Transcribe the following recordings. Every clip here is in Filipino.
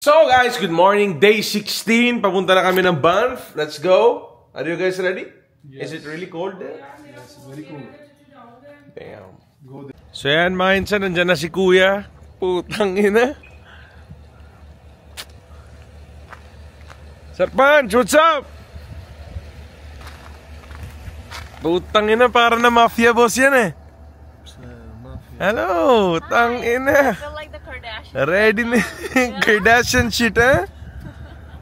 So guys, good morning. Day 16. Papunta na kami ng Banff. Let's go. Are you guys ready? Yes. Is it really cold there? Yes, very cold. Damn. So yan mga insan, nandyan na si Kuya. Putang ina. Sir Punch, what's up? Putang ina, para na mafia boss yan eh. Hello, tang ina. I feel like the Kardashians. Ready na Kardashian shit, eh?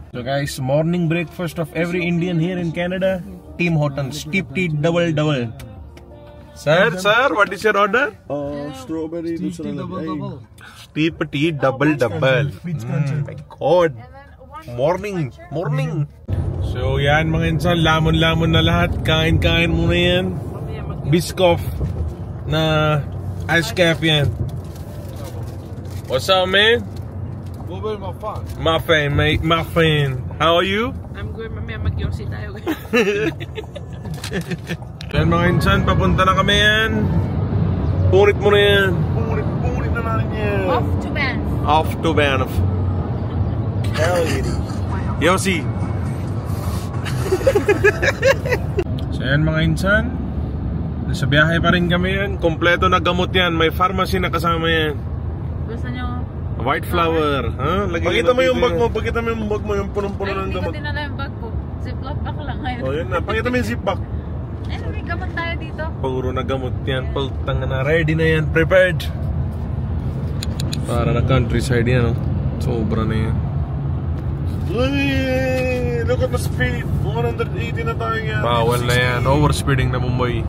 So guys, morning breakfast of every Indian here in Canada, Tim Hortons, steep tea double. Sir, what is your order? Strawberry double. Steep tea double. My God. Morning. So yan mga insan, lamon na lahat. Kain muna yan. Biscoff na ice cafe yan. What's up, man? Muffin. How are you? I'm good, mamaya mag-yosi tayo. Yan mga insan, papunta na kami yan. Punit mo na yan. Punit na natin yan. Off to Banff. Hell yeah. Yossi. So yan mga insan, nasa biyahe pa rin kami yan. Kompleto na gamot yan. May pharmacy na kasama yan. Gusto nyo? White flower. Huh? Pakita mo yung bag mo, yung punong-puno ng Hindi ko gamot. dinala yung bag ko. Ziploc pack lang ngayon. Oh, yun na. Pakita mo yung zip pack. May gamot tayo dito. Puro na gamot yan. Pagtang na. Ready na yan. Prepared. Para na countryside yan. Sobra na yan. Look at the speed. 180 na tayo yan. Bawal na yan. Overspeeding na Mumbai.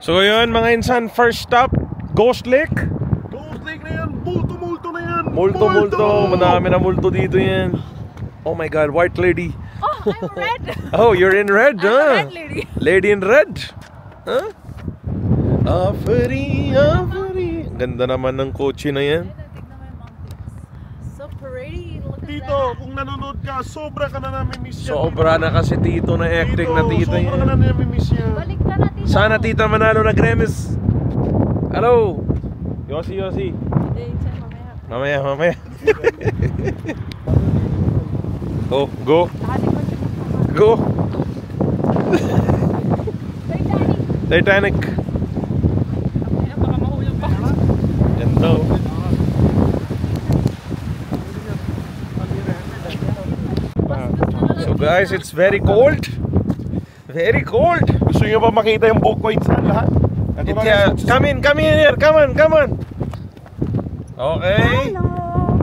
So yun mga insan, first stop, Ghost Lake. Ghost Lake na yan. Multo na yan. Multo. Madami na multo dito yan. Oh my God, white lady. Oh, I'm red. Oh, you're in red, I'm huh? a red lady. Lady in red. Huh? Afari. Ganda naman ng kotse na yan. So pretty. Look at Tito, that. kung nanonood ka, sobra ka na namin miss yan. Sobra na kasi tito na acting na tito sobra ka na yan. namin miss yan. Balik ka na dito. Sana tita Manalo nag-remis. Hello. Yossi. Mamaya. Go. Titanic. Baka mahulog pa. Ganda. So guys, it's very cold. Gusto nyo ba makita yung buhok ko insan lahat? Ito na Yeah, guys. come in here. Come on. Okay.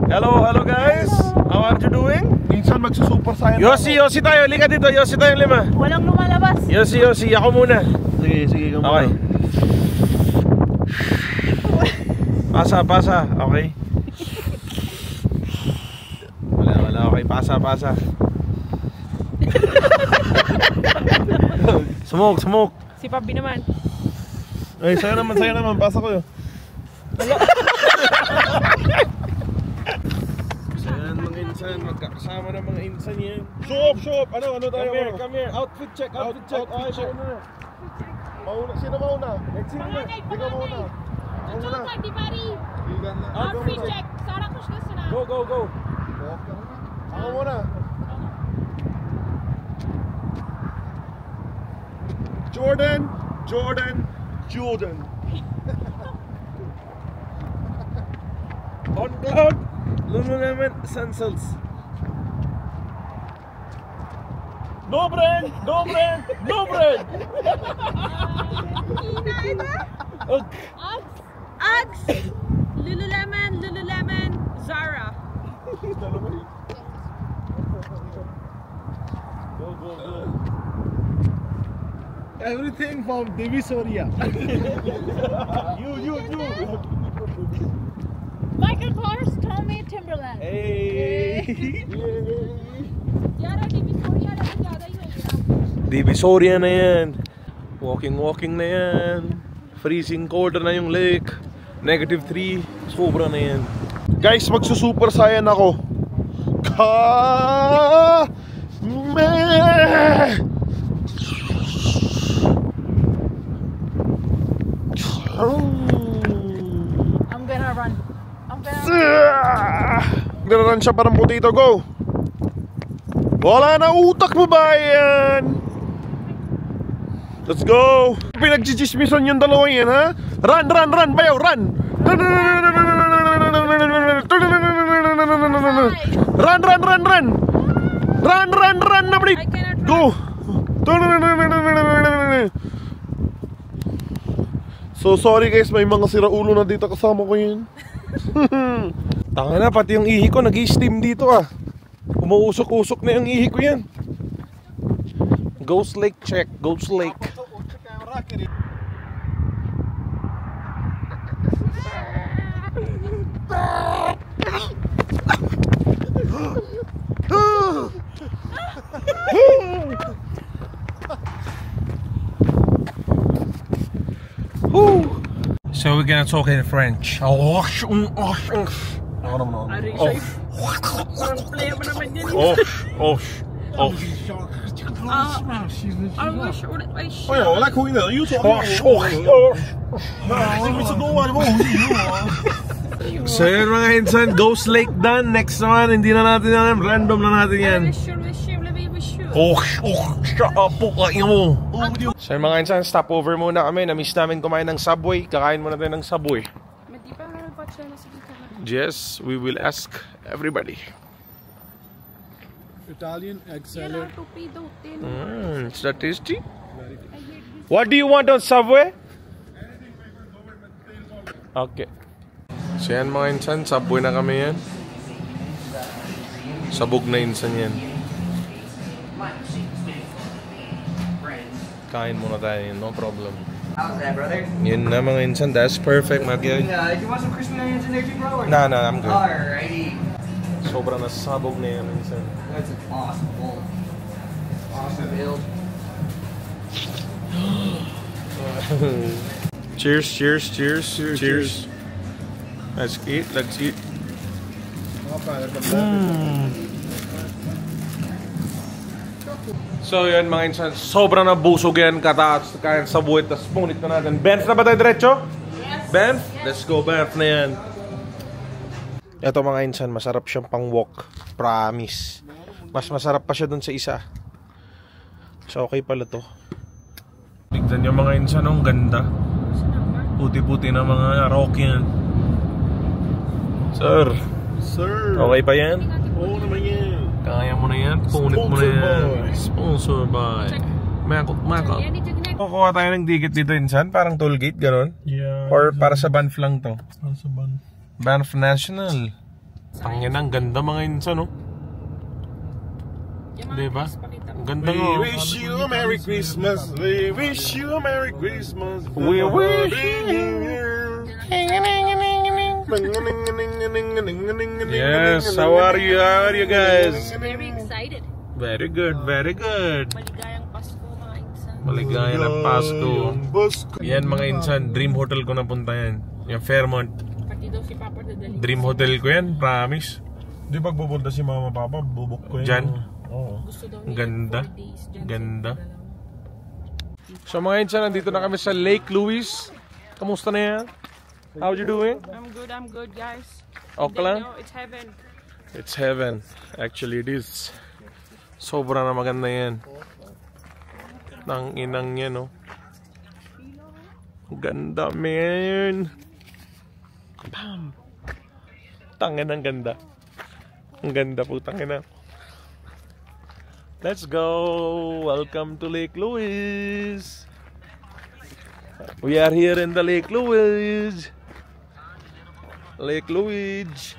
Hello guys. How are you doing? Minsan magsusuper saiyan. Yossi tayo. Lika dito. Yossi tayo 5. Walang lumalabas. Yossi. Ako muna. Sige, ikaw Okay. Pasa. Okay. Wala. Okay. Pasa. Smoke. Si Pabi naman. Ay, sa'yo naman. Pasa ko yun. So yan mga insan. Magkakasama ng mga insan yan. Show up. Ano tayo? Come here. Outfit check. Mauna. Sino mauna? Ikaw mauna. Outfit check. Sarang kush gusto na. Go. Ako muna. Jordan. On cloud. Lululemon Sunsilks. No brand. Uggs. Lululemon. Zara. Go. Everything from Divisoria. You. Michael Kors, Tommy Timberland. Hey. Yara Divisoria na zyada hi ho gaya. Divisoria na yan. Walking na yan. Freezing cold na yung lake. -3. Sobra na yan. Guys, magsusuper saiyan ako. I'm gonna run. Nagdararan siya parang potato, go! Wala na utak mo ba yan? Let's go! Pinagchichismisan yung dalawa yan, ha? Run, run, run, bayaw, run! Run, run, run, run! Run, run, run, nabalik! Go! So sorry guys, may mga siraulo na dito kasama ko yun. Tanga na, pati yung ihi ko nag-i-steam dito ah. Umuusok-usok na yung ihi ko yan. Ghost Lake check, Ghost Lake. So we're gonna talk in French. So yun mga insan, Ghost Lake done. Next naman, hindi na natin alam. Random na natin yan. So yun mga insan, stopover muna kami. Na-miss namin kumain ng Subway. Kakain muna tayo ng Subway. Yes, we will ask everybody. Italian egg salad. Is that tasty? What do you want on Subway? Okay. So yan mga insan, Subway na kami yan. Sabog na insan yan. Kain muna tayo yun, no problem. How's that, brother? Yun na mga insan, that's perfect. Do you want some crispy onions in there too, bro? Nah, I'm good. Alrighty. Sobrang nasabog na yan insan. That's an awesome bowl. Awesome build. Cheers, cheers, cheers, cheers. Let's eat, let's eat. So yun mga insan, sobrang nabusog yan kataas kaya sa buhay, tapos punit na natin. Benf na ba tayo diretso? Yes. Benf? Yes. Let's go, Benf na yan. Ito mga insan, masarap siyang pang walk. Promise. Mas masarap pa siya dun sa isa. So okay pala to. Tignan nyo mga insan, ang ganda. Puti-puti na mga rock yan. Sir. Sir. Okay pa yan? Oo naman yan. Kaya mo na yan, punit mo na yan. Sponsor by Makop. Kukuha tayo ng ticket dito insan, parang toll gate, gano'n? Yeah. Or para sa Banff lang to? Para sa Banff. Banff National. Tangin ang ganda mga insan, no? Diba? Ang ganda We mo. wish you a Merry Christmas. We wish you a Merry Christmas. We wish Yes, how are you? How are you guys? Very excited. Very good, very good. Maligayang Pasko mga insan. Maligaya ng Pasko. Yan mga insan, dream hotel ko napunta yan. Yung Fairmont. Pati daw si Papa dadali. Dream hotel ko yan, promise. Di pag pupunta si Mama Papa, bubuk ko yan. Diyan? Oo. Gusto daw Ang niya ganda. 4 days dyan. Ganda. So mga insan, nandito na kami sa Lake Louise. Kamusta na yan? How you doing? I'm good guys. Okay lang? No, it's heaven. It's heaven. Actually, it is. Sobra na maganda yan. Nang inang yan, no? Ganda, man. Bam! Tangin ang ganda. Ang ganda po, tangin na. Let's go! Welcome to Lake Louise. We are here in the Lake Louise. Lake Louise.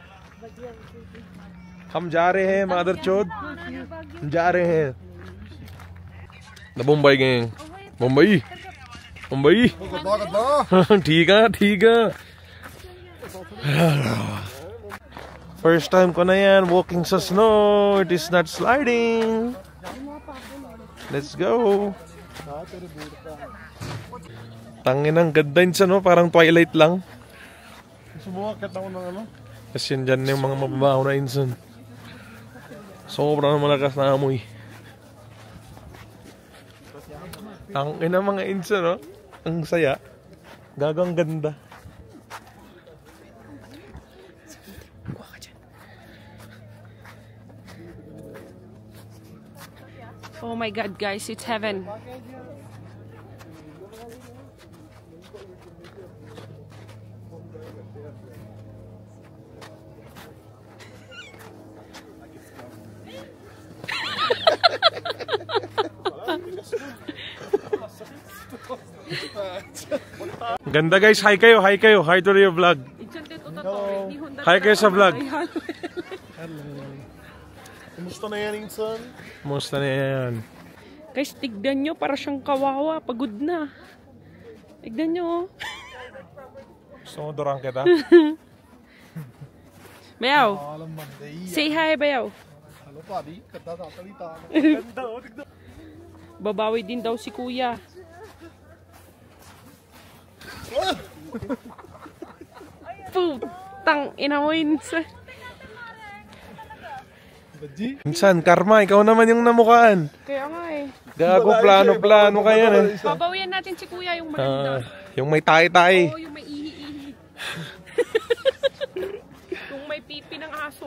हम जा रहे हैं मादर चौथ जा रहे हैं द मुंबई गैंग मुंबई ठीक है first time ko na yan walking sa snow. It is not sliding. Let's go. Tangin ang ganda yun sa no, parang Twilight lang. Sumuakit ako ng ano? Kasi yan dyan yung mga mababaho na insan. Sobrang malakas na amoy. Ang ina mga insan, no? Ang saya. Gagang ganda. Oh my God, guys, it's heaven. Ganda guys, hi kayo, hi kayo. Hi to your vlog. Hi kayo sa vlog. Kumusta na yan, Insan? Kumusta na yan? Guys, tignan nyo, para siyang kawawa. Pagod na. Tignan nyo. Gusto mo durang kita? Bayaw. Say hi, Bayaw. Hello, Pabi. Katatalita. Babawi din daw si Kuya. Putang ina mo, Insan. Insan, karma, ikaw naman yung namukaan. Kaya nga eh. Gago, plano ka yan eh. Babawian natin si Kuya yung maganda. Yung may tae-tae. Oo, yung may ihi-ihi. Yung may pipi ng aso.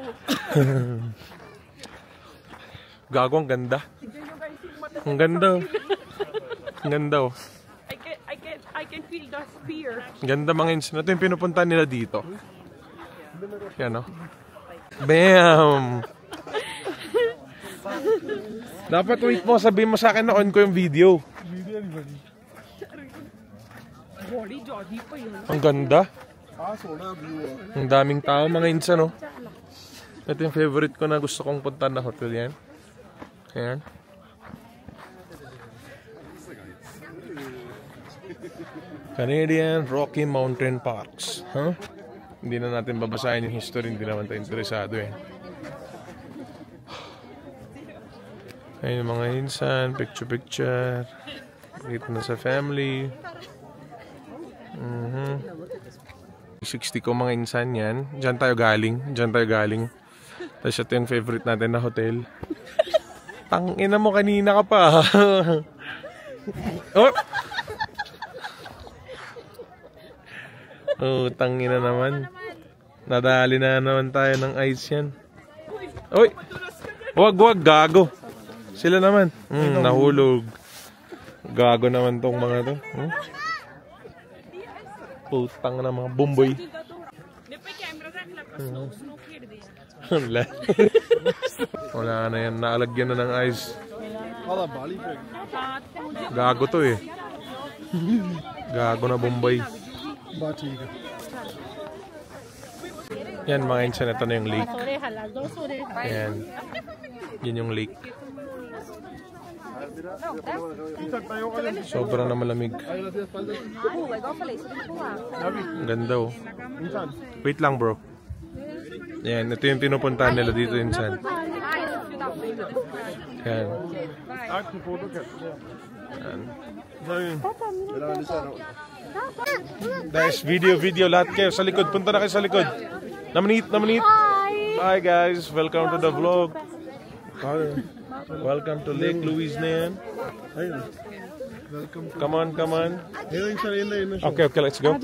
Gago, ang ganda. Ang ganda. Ang ganda oh. I can feel the fear. Ganda mga Insan. Ito yung pinupunta nila dito. Yan oh. Bam! Dapat wait mo, sabihin mo sa akin na on ko yung video. Ang ganda. Ang daming tao mga Insan no. Ito yung favorite ko na gusto kong puntahan na hotel yan. Ayan. Canadian Rocky Mountain Parks. Huh? Hindi na natin babasahin yung history, hindi naman tayo interesado eh. Ayun yung mga Insan, picture. Dito na sa family. 60 ko mga Insan yan. Diyan tayo galing. Tapos ito yung favorite natin na hotel. Tangina mo, kanina ka pa. Oh! Oh, tangina naman. Nadali na naman tayo ng ice yan. Uy! Wag, gago. Sila naman. Nahulog. Gago naman tong mga to. Putang na mga bumboy. Wala na yan. Naalagyan na ng ice. Gago to eh. Gago na bumboy. Yan mga Insan, ito na yung lake. Ayan. Yan yung lake. Sobrang na malamig. Ang ganda oh. Wait lang bro. Yan, ito yung pinupuntahan nila dito Insan. Yan. Guys, video lahat kayo sa likod. Punta na kayo sa likod. Namanit. Hi guys, welcome to the vlog. Welcome to Lake Louise na yan. Come on. Okay, let's go.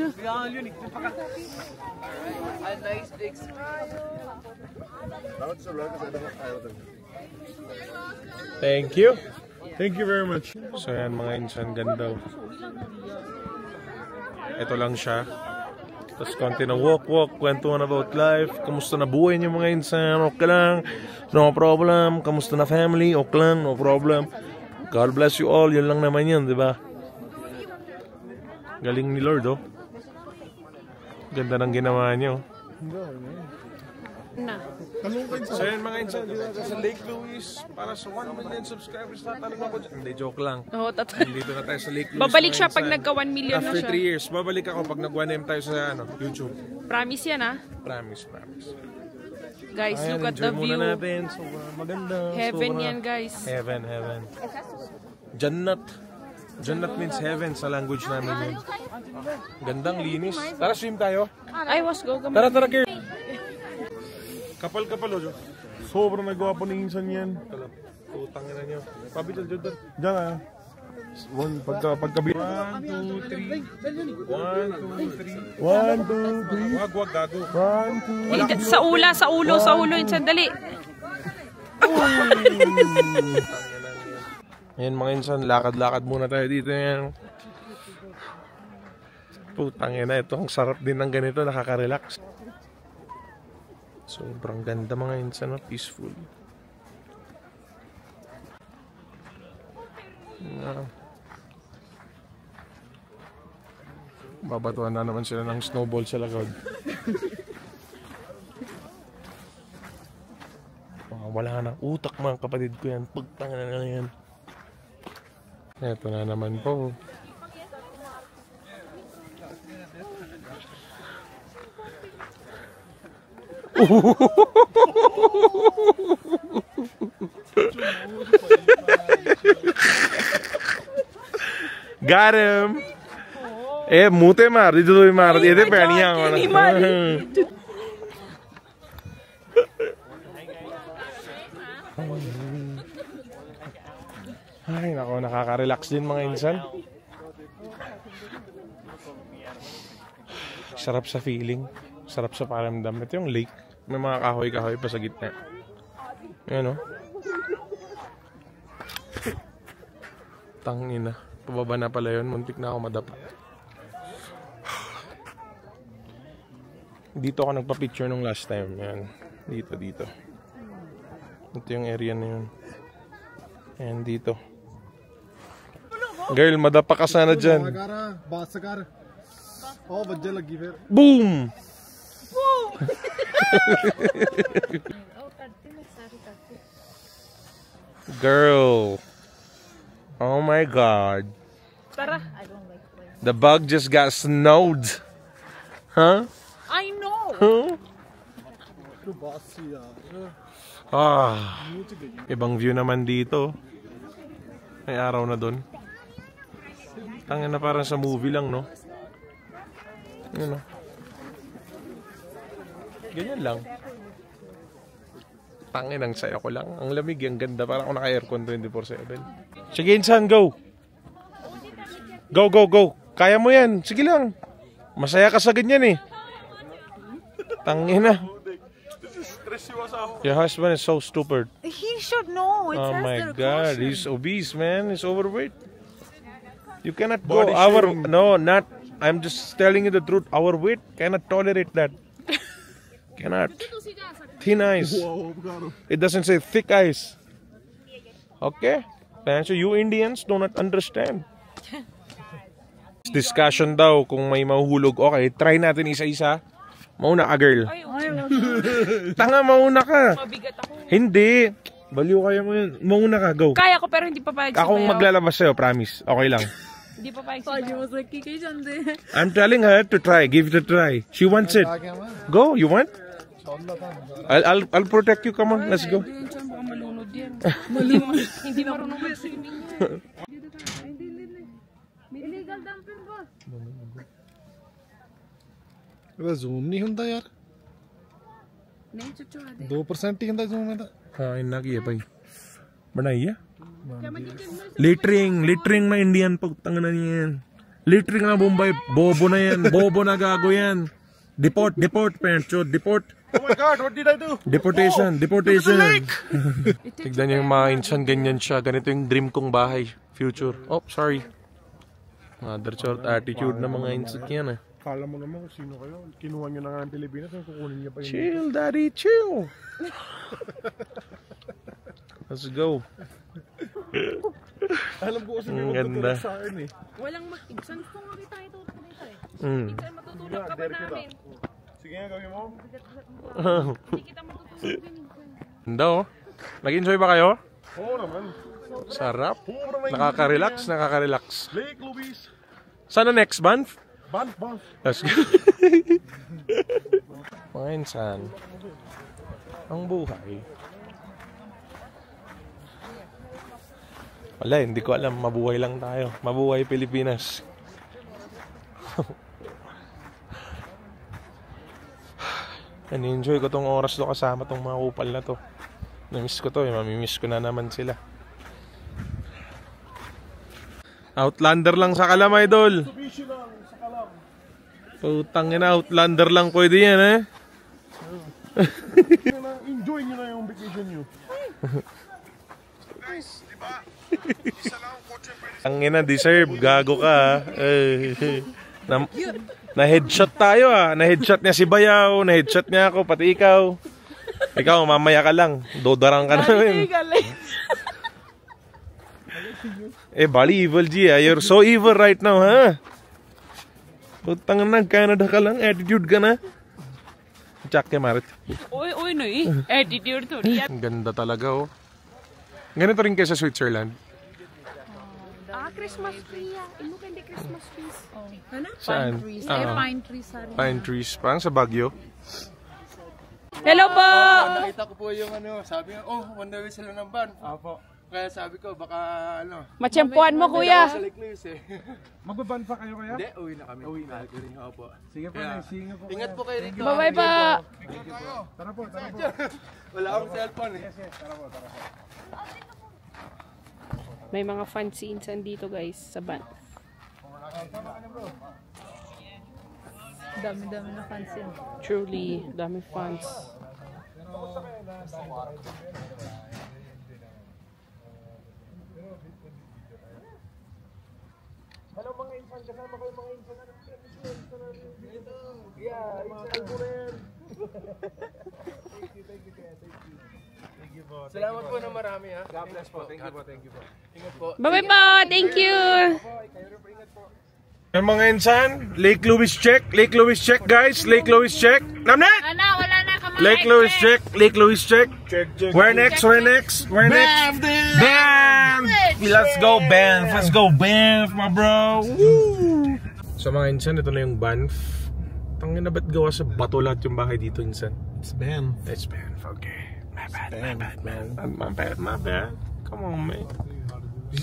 Thank you. Thank you very much. So yan mga Insan, ganda. Ito lang siya. Tapos konti na walk, kwentuhan about life. Kamusta na buhay niyo mga Insan? Okay lang. No problem. Kamusta na family? Okay lang. No problem. God bless you all. Yun lang naman yun, di ba? Galing ni Lord, oh. Ganda ng ginawa niyo. So yun mga Insan, dito sa Lake Louise para sa 1 million subscribers na tanong ako dyan. Hindi, joke lang. Dito na tayo sa Lake Louise. Babalik siya pag nagka 1 million na after siya. 3 years, babalik ako pag nag 1M tayo sa YouTube. Promise yan ah. Promise. Guys, Ayan, look at the enjoy view. muna natin. So, maganda. Heaven sobra. yan guys. Heaven. Jannat means heaven sa language namin yun. Gandang linis. Tara, swim tayo. I was go. Tara, Kir. Kapal, oh. Sobrang nagawa po ni Insan yan. Putang ina nyo. Pabital, Jordan. Diyan ah. Pagkabi. 1, 2, 3. 1, 2, 3. Wag, gago. 1, 2. Sa ulo, yung sandali. Ayan mga insan, lakad-lakad muna tayo dito yan. Putang ina, ito ang sarap din ng ganito, nakaka-relax. Sobrang ganda mga insan, no? Peaceful. Babatuan na naman sila ng snowball sa lagod. Wala na utak mga kapatid ko yan. Pagtanga na yan. Eto na naman po. Got him. मुंह ते मार दी तो मार दी ते पैनियां Ay, nako, nakaka-relax din mga insan. Sarap sa feeling. Sarap sa pakiramdam. Ito yung lake. May mga kahoy-kahoy pa sa gitna. Ayan o. Tangina. Pababa na pala yun. Muntik na ako madapa. Dito ako nagpa-picture nung last time. Ayan. Dito. Ito yung area na yun. Ayan dito. Girl, madapa ka sana dyan. Boom! Girl. Oh my god. The bug just got snowed. Huh? I know. Huh? Ibang view naman dito. May araw na dun. Tangin na parang sa movie lang, no? Yun, no? Ganyan lang. Tangin, ang saya ko lang. Ang lamig, ang ganda. Parang ako naka-aircon 24/7. Sige, insan, go! Go, go, go! Kaya mo yan. Sige lang. Masaya ka sa ganyan, eh. Tangin na. Your husband is so stupid. He should know. It Oh says my the god, caution. he's obese, man. He's overweight. You cannot Body go our shaming. no, not. I'm just telling you the truth. Our weight cannot tolerate that. Cannot. Thin eyes. It doesn't say thick eyes. Okay? So you Indians do not understand. Discussion daw kung may mahuhulog. Okay, try natin isa-isa. Mauna ka, girl. Tanga, mauna ka. Mabigat ako. Hindi. Baliw kaya mo yun. Mauna ka, go. Kaya ko pero hindi pa payag Akong maglalabas sa'yo, promise. Okay lang. Hindi pa payag sabayaw. I'm telling her to try. Give it a try. She wants it. Go, you want? I'll protect you. Come on, let's go. Baka malunod yan. Hindi marunong mag-swimming yan. Illegal dumping, boss. ਇਹਦਾ ਜ਼ੂਮ ਨਹੀਂ ਹੁੰਦਾ ਯਾਰ ਨਹੀਂ ਚੁੱਚਾ ਦੇ 2% ਹੀ ਹੁੰਦਾ ਜ਼ੂਮ ਇਹਦਾ हाँ इन्ना की है भाई बनाई है littering na Indian pagtang na yan littering na Bombay bobo na yan bobo na gago yan deport pencho deport Oh my god, what did I do? deportation tignan niyo yung mga insan ganyan siya ganito yung dream kong bahay future oh sorry mother short attitude na mga insan yan eh. Kala mo naman kung sino kayo. Kinuha nyo na nga ang Pilipinas. Kukunin niya pa yun. Chill, daddy, chill. Let's go. Alam ko kasi may Ang ganda. magtutulog sa akin eh. Walang mag-ibsan. Gusto nga kita ito dito eh. Minsan matutulog ka ba namin? Sige nga, gawin mo. Hindi kita matutulog din. Ganda oh. Nag-enjoy ba kayo? Oo naman. Sarap. Nakaka-relax. Lake Louise. Sana next month? Banff. Let's go. Mga insan, ang buhay. Wala, hindi ko alam. Mabuhay lang tayo. Mabuhay Pilipinas. Enjoy ko tong oras to kasama tong mga kupal na to. Namiss ko to eh. Mamimiss ko na naman sila. Outlander lang sa Kalam, idol. Putang ina, Outlander lang pwede yan eh. Enjoy nyo na yung vacation nyo. nice, di ba? Isa lang ang kotse pwede. Ang ina, deserve. Gago ka. Na-headshot tayo Na-headshot niya si Bayaw. Na-headshot niya ako, pati ikaw. Ikaw, mamaya ka lang. Dodarang ka namin. Bali evil G You're so evil right now, ha? Utang na, Canada ka lang. Attitude ka na. Tsak kay Marit. Uy, no attitude to. Ang ganda talaga, oh. Ganito rin kayo sa Switzerland. Christmas tree Ino hindi Christmas trees. Ano? Saan? Pine trees. Pine trees. Parang sa Baguio. Hello po! Nakita ko po yung sabi nga, on the way sila ng van. Apo. Kaya sabi ko, baka Matsyempuan mo, kuya. sa Lake Louise Magbaban pa kayo kaya? Hindi, uwi na kami. Uwi na. Opo. Sige po, sige po. Ingat po kayo rito. Bye-bye pa! Tara po. Wala akong cellphone Tara po. May mga fun scenes dito guys sa van. Dami-dami na pansin. Truly, dami fans. Hello mga insan, kasama kayo mga insan. Yeah, insan ko rin. Thank you po. Salamat po na marami ha. God bless po. Thank you po. Ingat po. Bye-bye po! Thank you! Yung mga insan, Lake Louise check, guys. Lake Louise check. Namnet! Wala na kamay. Lake Louise check. Check. Where next? Bam! Let's go Banff, my bro. Woo! So mga insan, ito na yung Banff. Tangin na ba't gawa sa bato lahat yung bahay dito, insan? It's Banff. It's Banff, okay. My bad. Come on, man.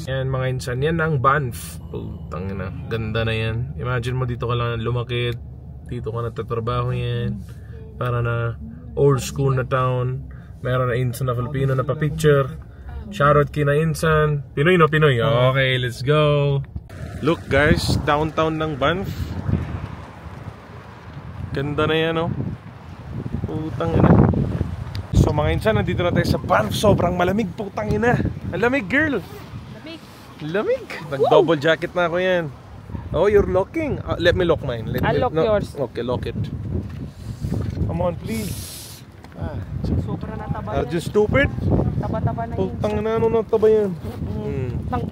Yan mga insan, yan ang Banff. Tangin na, ganda na yan. Imagine mo dito ka lang lumakit. Dito ka natatrabaho yan. Para na old school na town. Meron na insan na Filipino na pa-picture. Shoutout kina insan. Pinoy no, Pinoy. Okay, let's go. Look guys, downtown ng Banff. Ganda na yan, oh. Putang ina. So mga insan, nandito na tayo sa Banff. Sobrang malamig, putang ina. Ang lamig, girl. Lamig. Nag-double jacket na ako yan. Oh, you're locking. Let me lock mine. I'll lock yours. Okay, lock it. Come on, please. Sobra na taba Are you stupid? Taba-taba na yun. Putang na, ano na taba yan?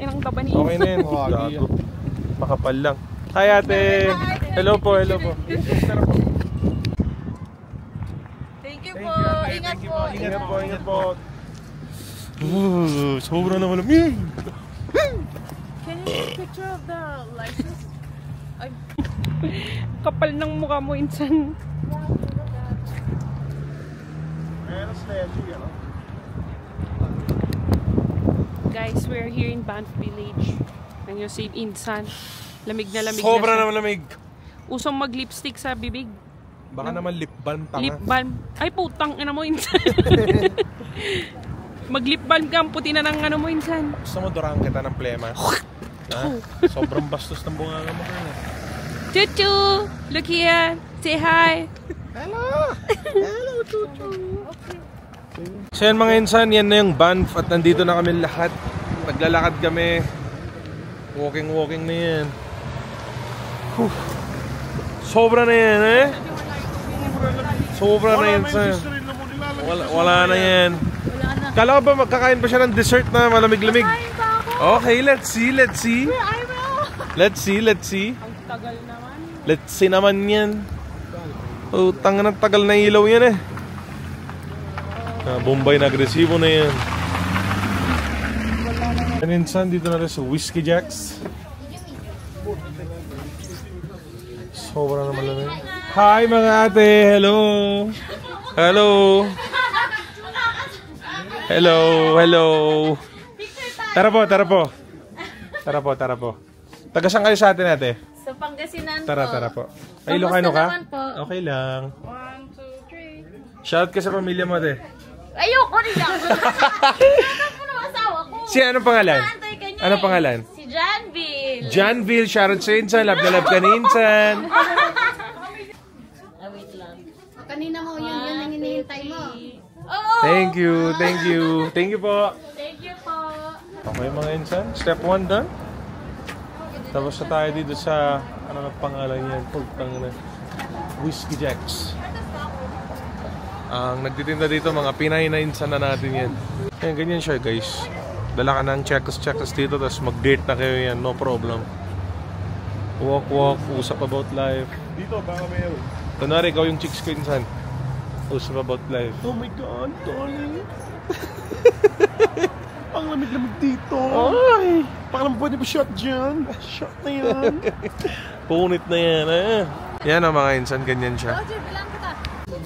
Inang taba ni Okay na yan. Gago. Makapal lang. Hi ate. Hello po. Thank you po. Ingat po. Ingat po. Sobra na malamig. Can you take a picture of the license? Kapal ng mukha mo, insan. Guys, we're here in Banff Village. And you see insan. Lamig na lamig Sobra na na malamig. Usong mag-lipstick sa bibig. Baka naman lip balm tanga. Lip balm. Ay, putang ina mo, insan. Mag-lip balm ka, ang puti na ng ano mo, insan. Gusto mo durang kita ng plema? Ha? Sobrang bastos ng bunganga mo. Chuchu! Look here! Say hi! Hello, Chuchu! So yan mga insan, yan na yung Banff at nandito na kami lahat. Naglalakad kami. Walking na yan. Whew. Sobra na yan, eh? Sobra na yan, sir. Wala na yan. Kala ko ba magkakain pa siya ng dessert na malamig-lamig? Okay, let's see. Let's see. Ang tagal naman. Let's see naman yan. Utang na tagal na ilaw yan, eh. Bombay na agresibo na yan. And insan, dito na rin sa Whiskey Jacks. Sobra naman lang eh. Hi mga ate! Hello! Tara po. Taga saan kayo sa atin ate? Sa Pangasinan Tara po. Ay, Kamusta Ilocano ka? naman po? Okay lang. 1, 2, 3. Shout ka sa pamilya mo ate. Ayoko nila. Shout mo ng asawa ko. Anong pangalan? Naantay ka niya Anong eh. pangalan? Si Janville. Janville, shoutout sa insan. Love na love ka ni insan. Wait lang. Kanina mo, yun ang hinihintay mo. Oo. Thank you po. Thank you po. Okay mga insan, step 1 done. Tapos na tayo dito sa, ano na pangalan yan? Pagtang na Whiskey Jacks. Ang nagtitinda dito, mga Pinay na insan na natin yan. Ayan, ganyan siya guys. Dala ka ng checkers dito, tapos mag-date na kayo yan, no problem. Walk, usap about life. Dito, baka mayroon. Kunwari, ikaw yung chicks ko insan. Usap about life. Oh my God, darling. Ang lamig-lamig dito. Ay! Parang pwede ba shot dyan? Shot na yan. Punit na yan, eh. Yan ang mga insan, ganyan siya.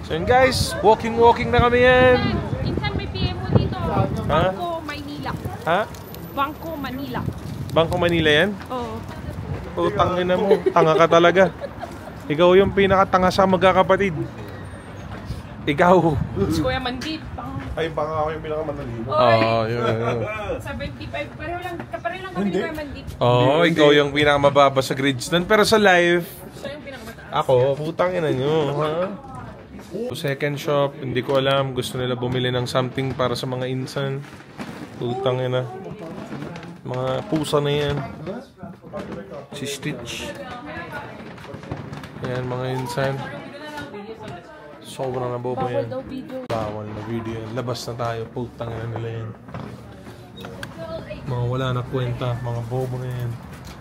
So yun guys, walking na kami yan. Insan may PM mo dito. Bangko, Manila. Ha? Bangko, Manila. Bangko Manila yan? Oo. Utangin na mo, tanga ka talaga. Ikaw yung pinakatanga sa magkakapatid. Ikaw. Si Kuya Mandip. Ay, baka ako yung pinakamanali. Oo, yun. 75. Pareho lang kami ni Kuya Mandip. Oo, ikaw yung pinakamababa sa grades nun. Pero sa live, Siya yung pinakamataas. ako, putangin na nyo, ha? Second shop, hindi ko alam. Gusto nila bumili ng something para sa mga insan. Putangin na. Mga pusa na yan. Si Stitch. Ayan, mga insan. Sobrang nabobo yan. Bawal na video yan. Labas na tayo. Putangin na nila yan. Mga wala na kwenta. Mga bobo na yan.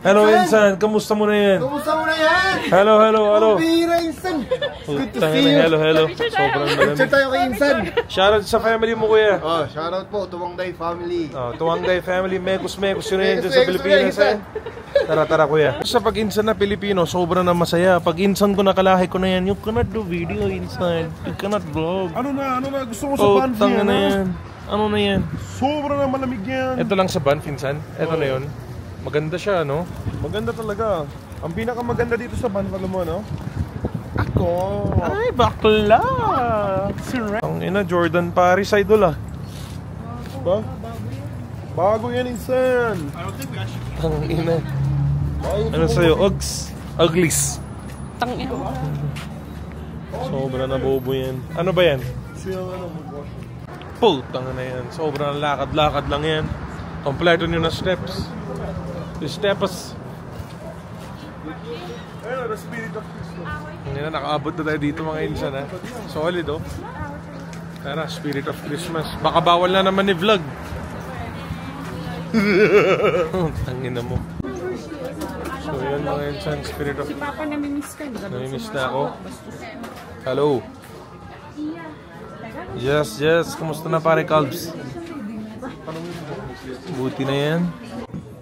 Hello, insan. Kamusta mo na yan? Kumusta mo na yan? Hello. Bira, Insan. Good to see you. Hello. Sobrang Picture malamig. tayo kay Insan. Shoutout sa family mo, kuya. Oh, shoutout po, Tuwangday family. Oh, Tuwangday family, Mekus yun na yun dyan sa Pilipinas, eh. Tara, kuya. Sa pag-insan na Pilipino, sobrang na masaya. Pag-insan ko nakalahi ko na yan, you cannot do video, insan. You cannot vlog. Ano na? Gusto mo sa Oh, Banff tanga yan, na ha? yan. Ano na yan? Sobrang na malamig yan. Ito lang sa Banff, insan. Ito na yun. Maganda siya, no? Maganda talaga. Ang pinakamaganda dito sa Banff, alam mo, no? Ako. Ay, bakla! Ang ina, Jordan Paris idol, ah. Ba? Bago yan, Insan. Ang ina. Ano sa'yo? Uglies. Tangin. Sobra na bobo yan. Ano ba yan? Putang na yan. Sobrang lakad-lakad lang yan. Kompleto nyo na steps. The steps. Ayun, the spirit of Christmas. Ngayon, nakaabot na tayo dito mga insan, ha? Solid, oh. Tara, Spirit of Christmas. Baka bawal na naman ni vlog. Tangina mo. So yun mga insan, Spirit of... Si Papa namimiss ka. Namimiss na ako. Hello. Yes. Kumusta na pare, Calbs? Buti na yan.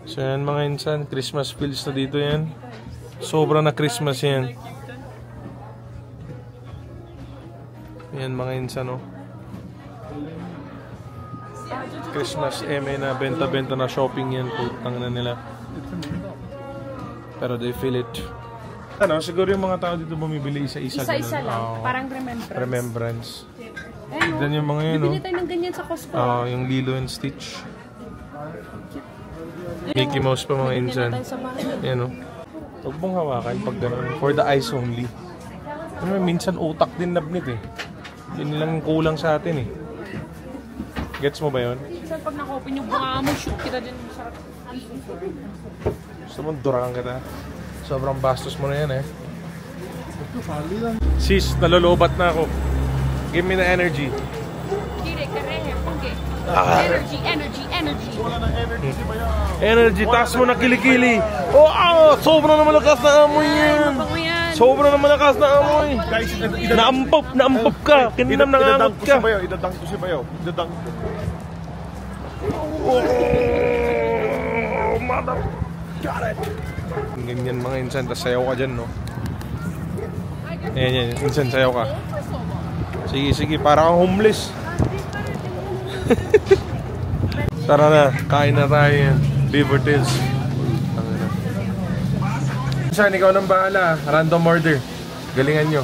So yan mga insan, Christmas feels na dito yan. Sobra na Christmas yan. Yan mga insan, oh. Christmas na benta-benta na shopping yan. Putang na nila. Pero they feel it. Ano, siguro yung mga tao dito bumibili isa-isa. Isa-isa ganun. lang. Oo. Parang remembrance. Tignan yung mga yun, Bibili oh. tayo ng ganyan sa Costco. Yung Lilo and Stitch. Mickey Mouse pa mga insan. Tayo sa bahay. Yan, oh. Huwag mong hawakan pag gano'n. For the eyes only. Ano, minsan utak din nabnit, eh. Yun lang kulang sa atin, eh. Gets mo ba yun? Minsan pag naka-open yung bunga mo, shoot kita dyan. Masarap. Gusto mong durang kita. Sobrang bastos mo na yan, eh. Sis, nalolobat na ako. Give me the energy. Kire, karehe, pungke. Energy. Energy, taas mo na kilikili. Oh, sobrang na malakas na amoy yan. Bango yan. Sobrang na malakas na amoy. Guys, Naampop ka. Kinam nangangot ka. Idadunk ko si Bayaw. Idadunk ko. Oh, mother. Got it. Ganyan mga insan, tas sayaw ka dyan, no? Yan, insan, sayaw ka. Sige, para kang homeless. Tara na, kain na tayo yan. Beaver Tails. Insan, ikaw nang bahala. Random order. Galingan nyo.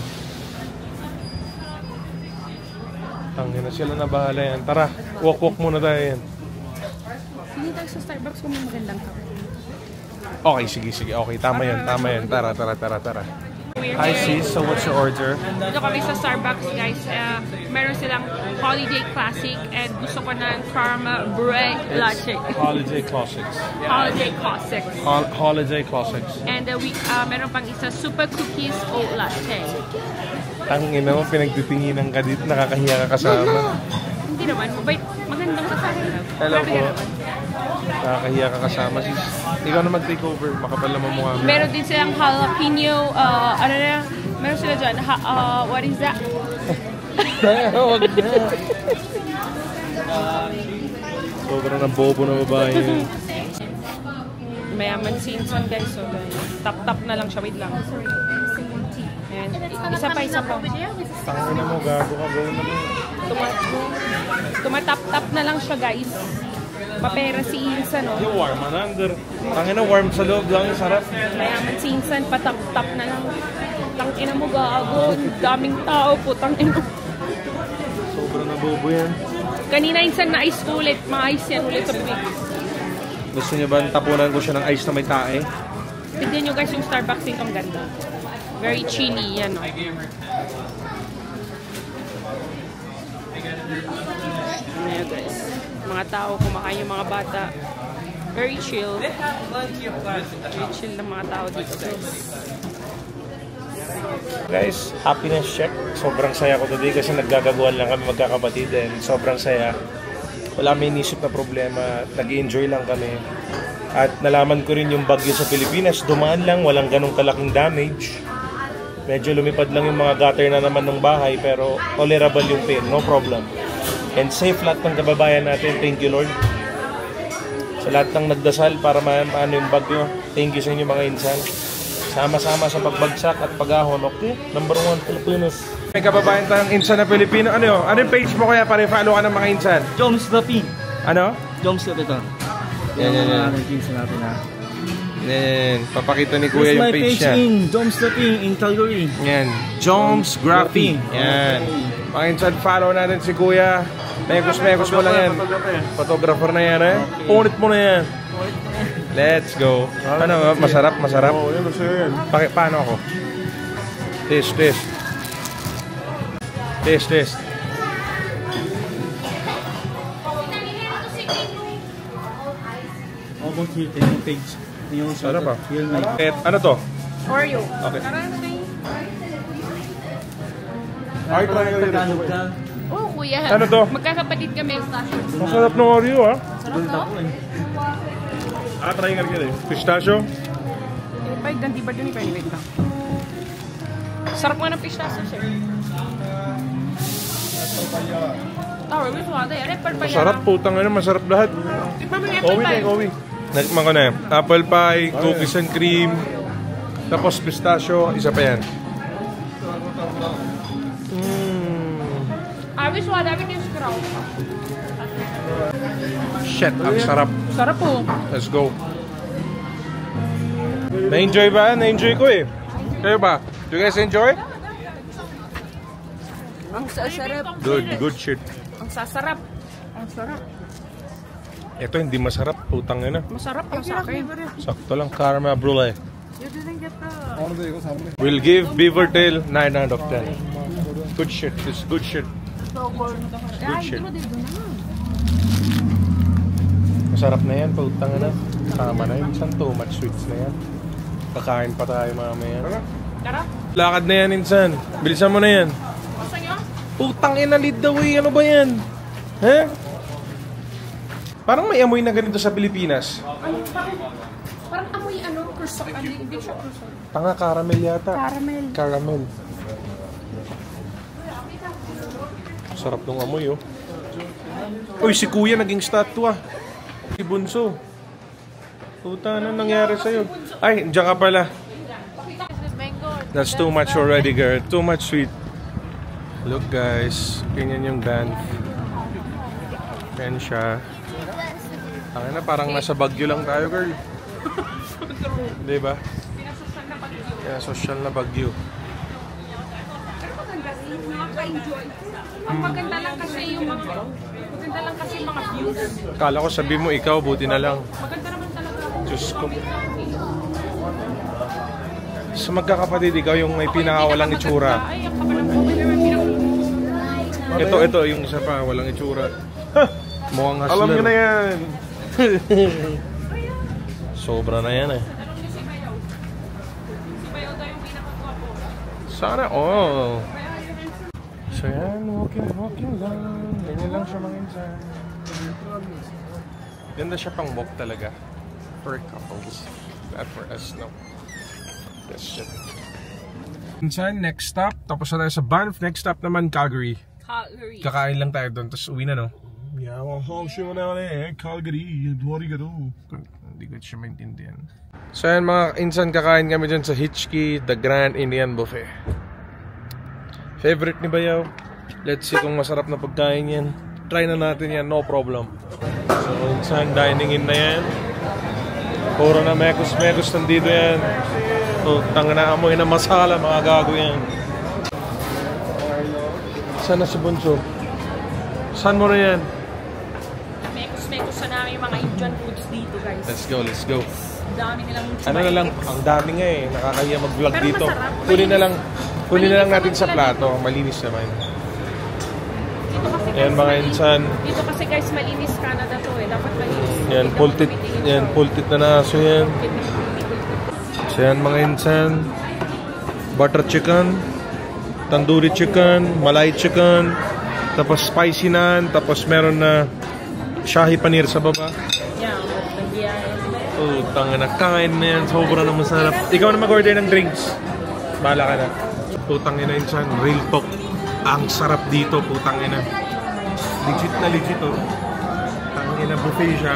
Tangin na sila na bahala yan. Tara, walk muna tayo yan. Hindi tayo sa Starbucks kung may magandang kape. Okay, sige. Okay, tama yan. Tara. Hi sis, so what's your order? Dito kami sa Starbucks, guys. Meron silang Holiday Classic and gusto ko ng Caramel Bread Latte. Holiday Classics. Holiday Classic. Holiday Classics. And meron pang isa Super Cookies Oat Latte. Ang ina mo, pinagtitinginan ka dito, nakakahiya ka kasama. Hindi naman, mabait. Magandang sa akin. Hello po. Nakakahiya ka kasama sis. Ikaw na mag-take over, makapal naman mukha mo. Meron din silang jalapeno, ano na, meron sila dyan, what is that? Huwag na. Sobrang na bobo na babae yun. Mayaman si Inson, guys. So, tap-tap na lang siya. Wait lang. Ayan. Isa pa. Tangin na mo, gago ka, gawin na mo. Tumatap-tap na lang siya, guys. Papera si Inson, no? Yung warm na under. Tangin na, warm sa loob lang, yung sarap. Mayaman si Inson, patap-tap na lang. Tangina mo, gago. Daming tao po, tangina mo. Sobrang na bobo yan. Kanina Inson na ice ulit. Ma-ice yan ulit sa bibig. Gusto niya ba tapunan ko siya ng ice na may tae? Tignan nyo guys yung Starbucks dito, ang ganda. Very chilly, yan o. Ayan guys. Mga tao, kumakain yung mga bata. Very chill. Very chill na mga tao dito guys. Guys, happiness check. Sobrang saya ko today kasi naggagaguhan lang kami magkakapatid and sobrang saya. Wala may inisip na problema. Nag-enjoy lang kami. At nalaman ko rin yung bagyo sa Pilipinas. Dumaan lang, walang ganong kalaking damage. Medyo lumipad lang yung mga gutter na naman ng bahay pero tolerable yung pain, no problem. And safe lahat ng kababayan natin. Thank you Lord. Sa lahat ng nagdasal para maano yung bagyo. Thank you sa inyo mga insan. Sama-sama sa pagbagsak at pag-ahon. Okay? Number 1, Pilipinas. May kababayan tayong insan na Pilipino. Ano yun? Ano yung page mo kaya para i-follow ka ng mga insan? Joms Lapi. Ano? Joms Lapi ito. Yan. Yan. Papakita ni Kuya yung page niya. in Joms Lapi in Calgary. Yan. Joms Graphy. Yan. Mga insan, follow natin si Kuya. Mekos mo lang yan. Photographer na yan, eh. Punit mo na yan. Let's go. Ano, masarap? Oo, yan kasi yan. Paano ako? Test. Almost here, yung page. Yung Sarap ah. Here na. Ano to? Oreo. Okay. Ay, try ka yun. Tagalog ka. Oh, kuya. Ano to? Magkakapatid kami. Masarap ng Oreo ah. Gulat ako eh. Try ka rin. Pistachio? Ay, ganti ba dun? Wait lang. Sarap nga ng pistachio, sir. Masarap, putang ina, masarap lahat. Owi. Natikman ko na yan. Apple pie, cookies and cream, tapos pistachio, isa pa yan. Shit, ang sarap. Sarap po. Let's go. Na-enjoy ba? Na-enjoy ko eh. Kayo ba? Do you guys enjoy? Ang sasarap. Good shit. Ang sasarap. Ang sarap. Ito hindi masarap, putang ina. Masarap ang sa akin. Sakto lang, caramel brulee. You didn't get the... We'll give Beaver Tail 9 out of 10. Good shit, this is good shit. Good shit. Masarap na yan, putang ina. Tama na yun, minsan too much sweets na yan. Kakain pa tayo mamaya. Tara. Lakad na yan, insan. Bilisan mo na yan. Basta nyo? Putang ina, lead the way. Ano ba yan? He? Parang may amoy na ganito sa Pilipinas. Ano? Parang amoy croissant. Hindi siya croissant. Tanga, caramel yata. Caramel. Sarap ng amoy, oh. Uy, si Kuya naging statwa. Si Bunso. Puta, anong nangyari sa'yo? Ay, diyan ka pala. That's too much already, girl. Too much sweet. Look, guys. Ganyan yung band. Yan siya. Ang na, parang nasa Baguio lang tayo, girl. Diba? Kaya social na Baguio. Ang maganda lang kasi yung mga views. Kala ko sabi mo ikaw, buti na lang. Maganda naman talaga. Diyos ko. Sa magkakapatid, ikaw yung may pinakawalang itsura. Ay, ang kapal ng mukha naman pinaka. Ito, yung isa pa, walang itsura. Mukhang hustler. Alam nyo na yan. Sobra na yan eh. Sana all. So yan, walking lang. Ganyan lang siya manginsan. Ganda siya pang walk talaga. For couples. Not for us, no. Yes, shit. Minsan, next stop. Tapos na tayo sa Banff. Next stop naman, Calgary. Calgary. Kakain lang tayo doon. Tapos uwi na, no? Yeah, well, show na eh. Calgary. What ka to? Hindi ko siya maintindihan. So yan mga insan, kakain kami dyan sa Hitchki, The Grand Indian Buffet. Favorite ni Bayaw. Let's see kung masarap na pagkain yan. Try na natin yan, no problem. So insan, dining in na yan. Puro na mekos-mekos nandito yan. So tanga na amoy na masala, mga gago yan. Saan na si Bunso? Saan mo na yan? Mekos na namin yung mga Indian foods dito, guys. Let's go, let's go. Dami nilang Ano na lang, ang dami nga eh. Nakakaya mag-vlog Pero dito. masarap, Kunin na lang malinis natin naman sa sila plato. dito. Malinis naman. Dito kasi Ayan mga insan. Dito kasi guys, malinis Canada to eh. Dapat malinis. Yan, Dito pultit. tumitingin Yan, siya. pultit na naso yan. So yan mga insan. Butter chicken. Tandoori chicken. Malay chicken. Tapos spicy naan. Tapos meron na shahi paneer sa baba. Yeah, Oh, tanga na. Kain na yan. Sobra na masarap. Ikaw na mag-order ng drinks. Bahala ka na. Putang ina insan. Real talk. Ang sarap dito. Putang ina. Legit na legit oh. Tangin ina buffet siya.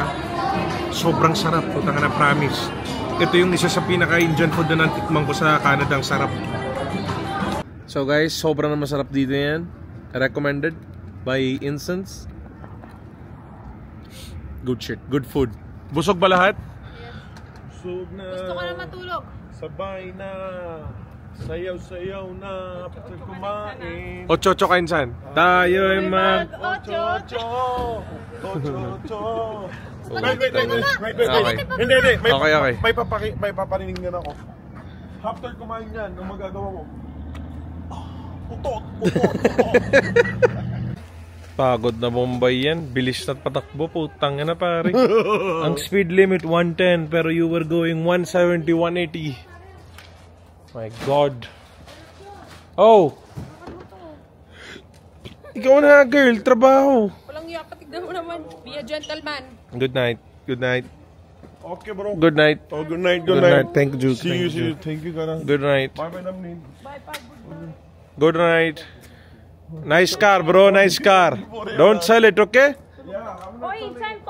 Sobrang sarap. Putang ina promise. Ito yung isa sa pinaka-Indian food na natikman ko sa Canada. Ang sarap. So guys, sobrang na masarap dito yan. Recommended by Instance. Good shit. Good food. Busog ba lahat? Busog na. Gusto ko na matulog. Sabay na. Sayaw-sayaw na. Pagka kumain. Ocho-ocho kain saan? Tayo'y mag... Ocho-ocho. Ocho-ocho. Okay. Hindi. Okay. May paparinig na ako. After kumain yan, ang magagawa mo. Utot. Pagod na Bombay yan. Bilis na't patakbo. Putang na pare. Ang speed limit 110 pero you were going 170, 180. My God. Oh! Ikaw na girl. Trabaho. Walang iya, patignan mo naman. Be a gentleman. Good night. Good night. Okay bro. Good night. Oh, good night. Good night. Thank you. See you. Thank you, Kara. Good night. Bye-bye, Namnin. Good night. Nice car, bro. Nice car. Don't sell it, okay? Oy, Insan,